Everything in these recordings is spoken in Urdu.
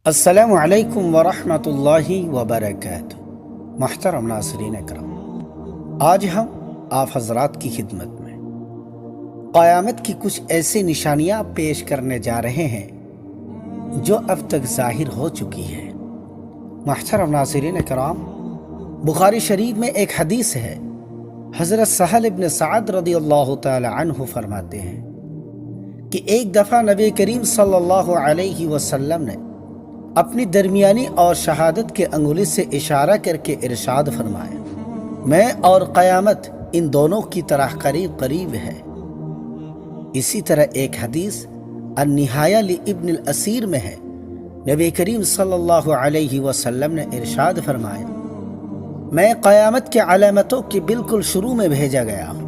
السلام علیکم ورحمۃ اللہ وبرکاتہ۔ محترم ناظرین اکرام، آج ہم آپ حضرات کی خدمت میں قیامت کی کچھ ایسی نشانیاں پیش کرنے جا رہے ہیں جو اب تک ظاہر ہو چکی ہے۔ محترم ناظرین اکرام، بخاری شریف میں ایک حدیث ہے، حضرت سہل ابن سعد رضی اللہ تعالی عنہ فرماتے ہیں کہ ایک دفعہ نبی کریم صلی اللہ علیہ وسلم نے اپنی درمیانی اور شہادت کے انگلی سے اشارہ کر کے ارشاد فرمایا، میں اور قیامت ان دونوں کی طرح قریب قریب ہے۔ اسی طرح ایک حدیث النہایہ لابن الاسیر میں ہے، نبی کریم صلی اللہ علیہ وسلم نے ارشاد فرمایا، میں قیامت کے علامتوں کے بالکل شروع میں بھیجا گیا ہوں۔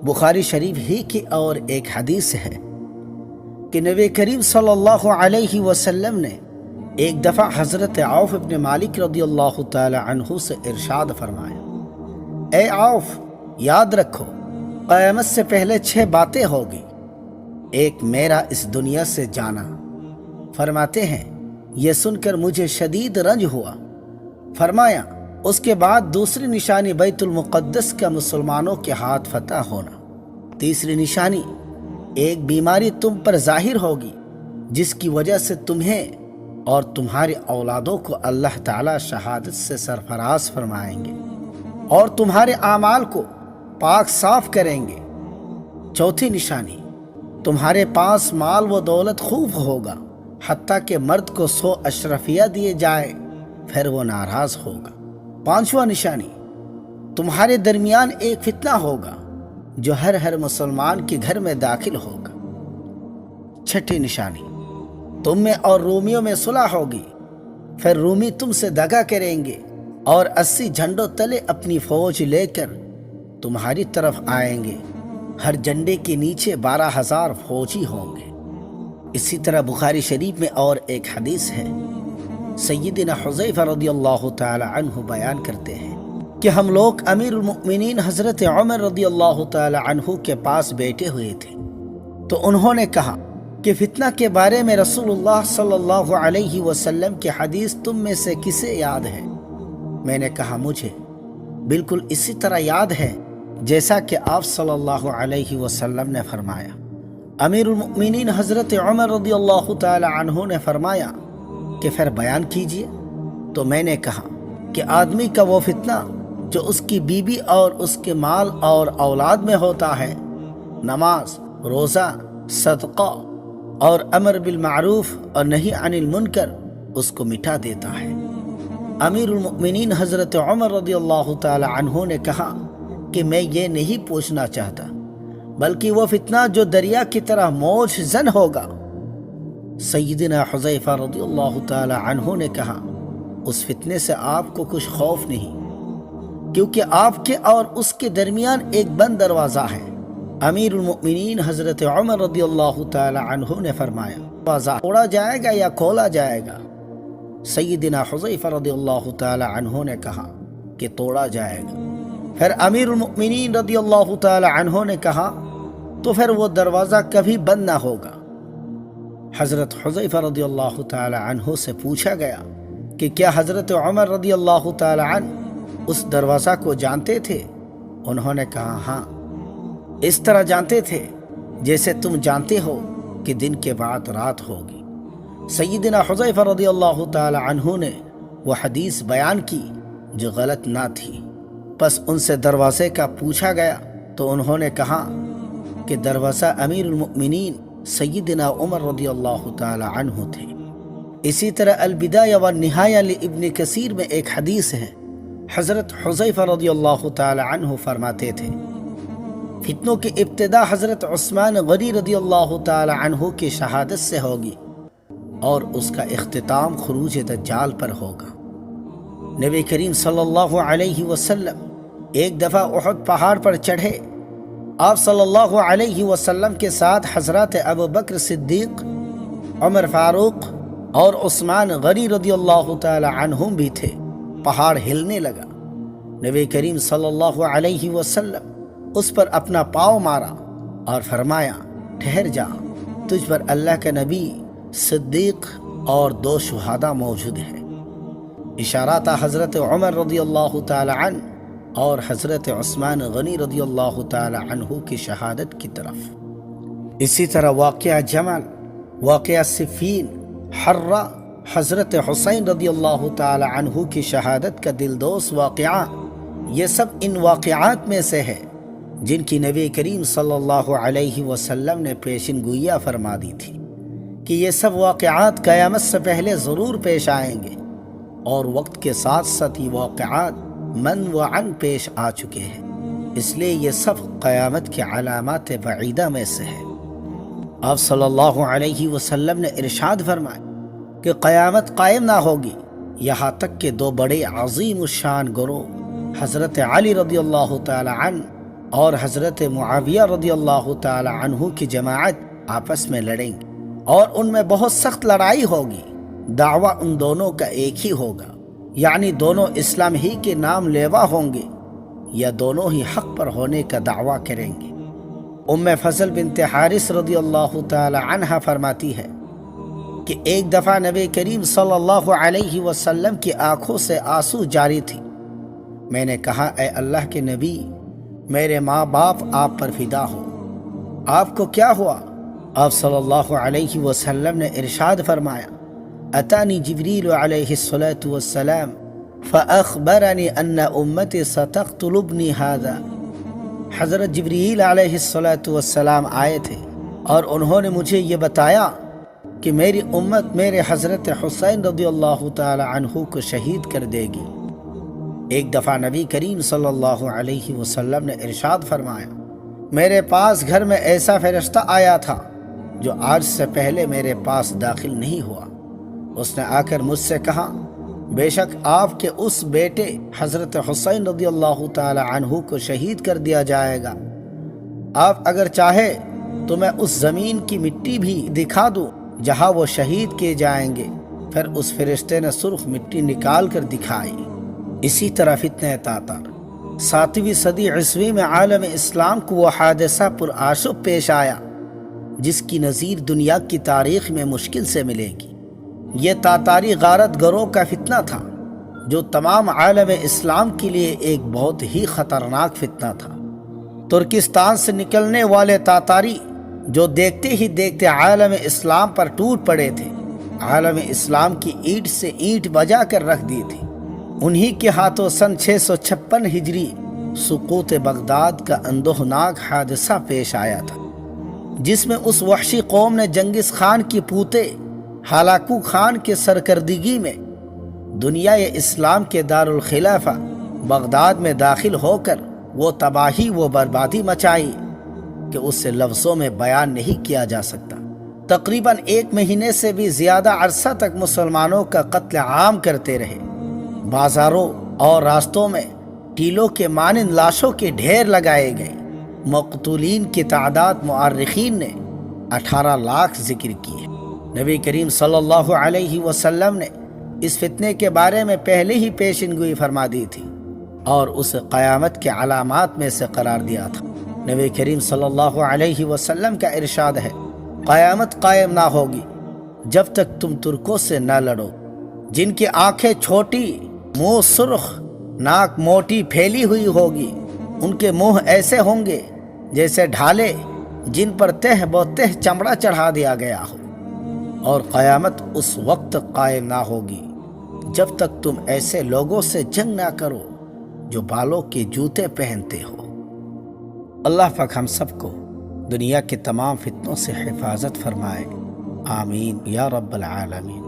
بخاری شریف ہی کی اور ایک حدیث ہے کہ نبی کریم صلی اللہ علیہ وسلم نے ایک دفعہ حضرت عوف ابن مالک رضی اللہ تعالی عنہ سے ارشاد فرمایا، اے عوف، یاد رکھو قیامت سے پہلے 6 باتیں ہوگی۔ ایک، میرا اس دنیا سے جانا۔ فرماتے ہیں یہ سن کر مجھے شدید رنج ہوا۔ فرمایا اس کے بعد دوسری نشانی بیت المقدس کا مسلمانوں کے ہاتھ فتح ہونا۔ تیسری نشانی، ایک بیماری تم پر ظاہر ہوگی جس کی وجہ سے تمہیں اور تمہاری اولادوں کو اللہ تعالی شہادت سے سرفراز فرمائیں گے اور تمہارے اعمال کو پاک صاف کریں گے۔ چوتھی نشانی، تمہارے پاس مال و دولت خوب ہوگا، حتیٰ کہ مرد کو 100 اشرفیہ دیے جائے پھر وہ ناراض ہوگا۔ پانچواں نشانی، تمہارے درمیان ایک فتنہ ہوگا جو ہر مسلمان کے گھر میں داخل ہوگا۔ چھٹی نشانی، تم میں اور رومیوں میں صلح ہوگی، پھر رومی تم سے دغا کریں گے اور 80 جھنڈوں تلے اپنی فوج لے کر تمہاری طرف آئیں گے، ہر جھنڈے کے نیچے 12,000 فوجی ہوں گے۔ اسی طرح بخاری شریف میں اور ایک حدیث ہے، سیدنا حذیفہ رضی اللہ تعالی عنہ بیان کرتے ہیں کہ ہم لوگ امیر المؤمنین حضرت عمر رضی اللہ تعالی عنہ کے پاس بیٹھے ہوئے تھے، تو انہوں نے کہا کہ فتنہ کے بارے میں رسول اللہ صلی اللہ علیہ وسلم کی حدیث تم میں سے کسے یاد ہے؟ میں نے کہا مجھے۔ بالکل اسی طرح یاد ہے جیسا کہ آپ صلی اللہ علیہ وسلم نے فرمایا۔ امیر المؤمنین حضرت عمر رضی اللہ تعالی عنہ نے فرمایا کہ پھر بیان کیجئے۔ تو میں نے کہا کہ آدمی کا وہ فتنہ جو اس کی بیوی اور اس کے مال اور اولاد میں ہوتا ہے، نماز، روزہ، صدقہ اور امر بالمعروف اور نہی عن المنکر اس کو مٹا دیتا ہے۔ امیر المؤمنین حضرت عمر رضی اللہ تعالی عنہ نے کہا کہ میں یہ نہیں پوچھنا چاہتا، بلکہ وہ فتنہ جو دریا کی طرح موج زن ہوگا۔ سیدنا حذیفہ رضی اللہ تعالی عنہ نے کہا، اس فتنے سے آپ کو کچھ خوف نہیں، کیونکہ آپ کے اور اس کے درمیان ایک بند دروازہ ہے۔ امیر المؤمنین حضرت عمر رضی اللہ تعالی عنہ نے فرمایا، دروازہ توڑا جائے گا یا کھولا جائے گا؟ سیدنا حذیفہ رضی اللہ تعالی عنہ نے کہا کہ توڑا جائے گا۔ پھر امیر المؤمنین رضی اللہ تعالی عنہ نے کہا تو پھر وہ دروازہ کبھی بند نہ ہوگا۔ حضرت حذیفہ رضی اللہ تعالی عنہ سے پوچھا گیا کہ کیا حضرت عمر رضی اللہ تعالی عنہ اس دروازہ کو جانتے تھے؟ انہوں نے کہا ہاں، اس طرح جانتے تھے جیسے تم جانتے ہو کہ دن کے بعد رات ہوگی۔ سیدنا حذیفہ رضی اللہ تعالی عنہ نے وہ حدیث بیان کی جو غلط نہ تھی، پس ان سے دروازے کا پوچھا گیا تو انہوں نے کہا کہ دروازہ امیر المؤمنین سیدنا عمر رضی اللہ تعالی عنہ تھے۔ اسی طرح البدایہ والنہایہ لابن کثیر میں ایک حدیث ہے، حضرت حذیفہ رضی اللہ تعالی عنہ فرماتے تھے، فتنوں کی ابتدا حضرت عثمان غنی رضی اللہ تعالی عنہ کی شہادت سے ہوگی اور اس کا اختتام خروج دجال پر ہوگا۔ نبی کریم صلی اللہ علیہ وسلم ایک دفعہ احد پہاڑ پر چڑھے۔ آپ صلی اللہ علیہ وسلم کے ساتھ حضرات ابوبکر صدیق، عمر فاروق اور عثمان غنی رضی اللہ تعالی عنہم بھی تھے۔ پہاڑ ہلنے لگا۔ نبی کریم صلی اللہ علیہ وسلم اس پر اپنا پاؤں مارا اور فرمایا، ٹھہر جا، تجھ پر اللہ کا نبی، صدیق اور 2 شہداء موجود ہیں۔ اشارہ تھا حضرت عمر رضی اللہ تعالی عنہ اور حضرت عثمان غنی رضی اللہ تعالی عنہ کی شہادت کی طرف۔ اسی طرح واقعہ جمل، واقعہ صفین، حرہ، حضرت حسین رضی اللہ تعالی عنہ کی شہادت کا دلدوز واقعہ، یہ سب ان واقعات میں سے ہے جن کی نبی کریم صلی اللہ علیہ وسلم نے پیشن گوئیاں فرما دی تھی کہ یہ سب واقعات قیامت سے پہلے ضرور پیش آئیں گے، اور وقت کے ساتھ ساتھ یہ واقعات من و عن پیش آ چکے ہیں، اس لیے یہ سب قیامت کی علامات بعیدہ میں سے ہے۔ آپ صلی اللہ علیہ وسلم نے ارشاد فرمایا کہ قیامت قائم نہ ہوگی یہاں تک کہ 2 بڑے عظیم الشان گروہ حضرت علی رضی اللہ تعالی عنہ اور حضرت معاویہ رضی اللہ تعالی عنہ کی جماعت آپس میں لڑیں گے، اور ان میں بہت سخت لڑائی ہوگی۔ دعویٰ ان دونوں کا ایک ہی ہوگا، یعنی دونوں اسلام ہی کے نام لیوا ہوں گے یا دونوں ہی حق پر ہونے کا دعویٰ کریں گے۔ فضل بنت حارث رضی اللہ تعالی عنہ فرماتی ہے کہ ایک دفعہ نبی کریم صلی اللہ علیہ وسلم کی آنکھوں سے آنسو جاری تھی۔ میں نے کہا، اے اللہ کے نبی، میرے ماں باپ آپ پر فدا ہو، آپ کو کیا ہوا؟ آپ صلی اللہ علیہ وسلم نے ارشاد فرمایا، اتانی جبریل علیہ السلام فاخبرنی ان امتی ستقتل ابنی ھذا۔ حضرت جبریل علیہ السلام آئے تھے اور انہوں نے مجھے یہ بتایا کہ میری امت میرے حضرت حسین رضی اللہ تعالی عنہ کو شہید کر دے گی۔ ایک دفعہ نبی کریم صلی اللہ علیہ وسلم نے ارشاد فرمایا، میرے پاس گھر میں ایسا فرشتہ آیا تھا جو آج سے پہلے میرے پاس داخل نہیں ہوا۔ اس نے آ کر مجھ سے کہا، بے شک آپ کے اس بیٹے حضرت حسین رضی اللہ تعالی عنہ کو شہید کر دیا جائے گا۔ آپ اگر چاہے تو میں اس زمین کی مٹی بھی دکھا دوں جہاں وہ شہید کیے جائیں گے۔ پھر اس فرشتے نے سرخ مٹی نکال کر دکھائی۔ اسی طرح فتنہ تاتار 7ویں صدی عیسوی میں عالم اسلام کو وہ حادثہ پرآشوب پیش آیا جس کی نظیر دنیا کی تاریخ میں مشکل سے ملے گی۔ یہ تاتاری غارت گروہ کا فتنہ تھا جو تمام عالم اسلام کے لیے ایک بہت ہی خطرناک فتنہ تھا۔ ترکستان سے نکلنے والے تاتاری جو دیکھتے ہی دیکھتے عالم اسلام پر ٹوٹ پڑے تھے، عالم اسلام کی اینٹ سے اینٹ بجا کر رکھ دی تھی۔ انہی کے ہاتھوں سن 656 ہجری سقوط بغداد کا اندوہناک حادثہ پیش آیا تھا، جس میں اس وحشی قوم نے جنگیز خان کی پوتے ہلاکو خان کے سرکردگی میں دنیا اسلام کے دارالخلافہ بغداد میں داخل ہو کر وہ تباہی و بربادی مچائی کہ اس سے لفظوں میں بیان نہیں کیا جا سکتا۔ تقریباً 1 مہینے سے بھی زیادہ عرصہ تک مسلمانوں کا قتل عام کرتے رہے۔ بازاروں اور راستوں میں ٹیلوں کے مانند لاشوں کے ڈھیر لگائے گئے۔ مقتولین کی تعداد مؤرخین نے 18 لاکھ ذکر کی ہے۔ نبی کریم صلی اللہ علیہ وسلم نے اس فتنے کے بارے میں پہلے ہی پیشن گوئی فرما دی تھی اور اسے قیامت کے علامات میں سے قرار دیا تھا۔ نبی کریم صلی اللہ علیہ وسلم کا ارشاد ہے، قیامت قائم نہ ہوگی جب تک تم ترکوں سے نہ لڑو، جن کی آنکھیں چھوٹی، منہ سرخ، ناک موٹی پھیلی ہوئی ہوگی۔ ان کے منہ ایسے ہوں گے جیسے ڈھالے جن پر تہ بہ تہ چمڑا چڑھا دیا گیا ہو، اور قیامت اس وقت قائم نہ ہوگی جب تک تم ایسے لوگوں سے جنگ نہ کرو جو بالوں کے جوتے پہنتے ہو۔ اللہ پاک ہم سب کو دنیا کے تمام فتنوں سے حفاظت فرمائے، آمین یا رب العالمین۔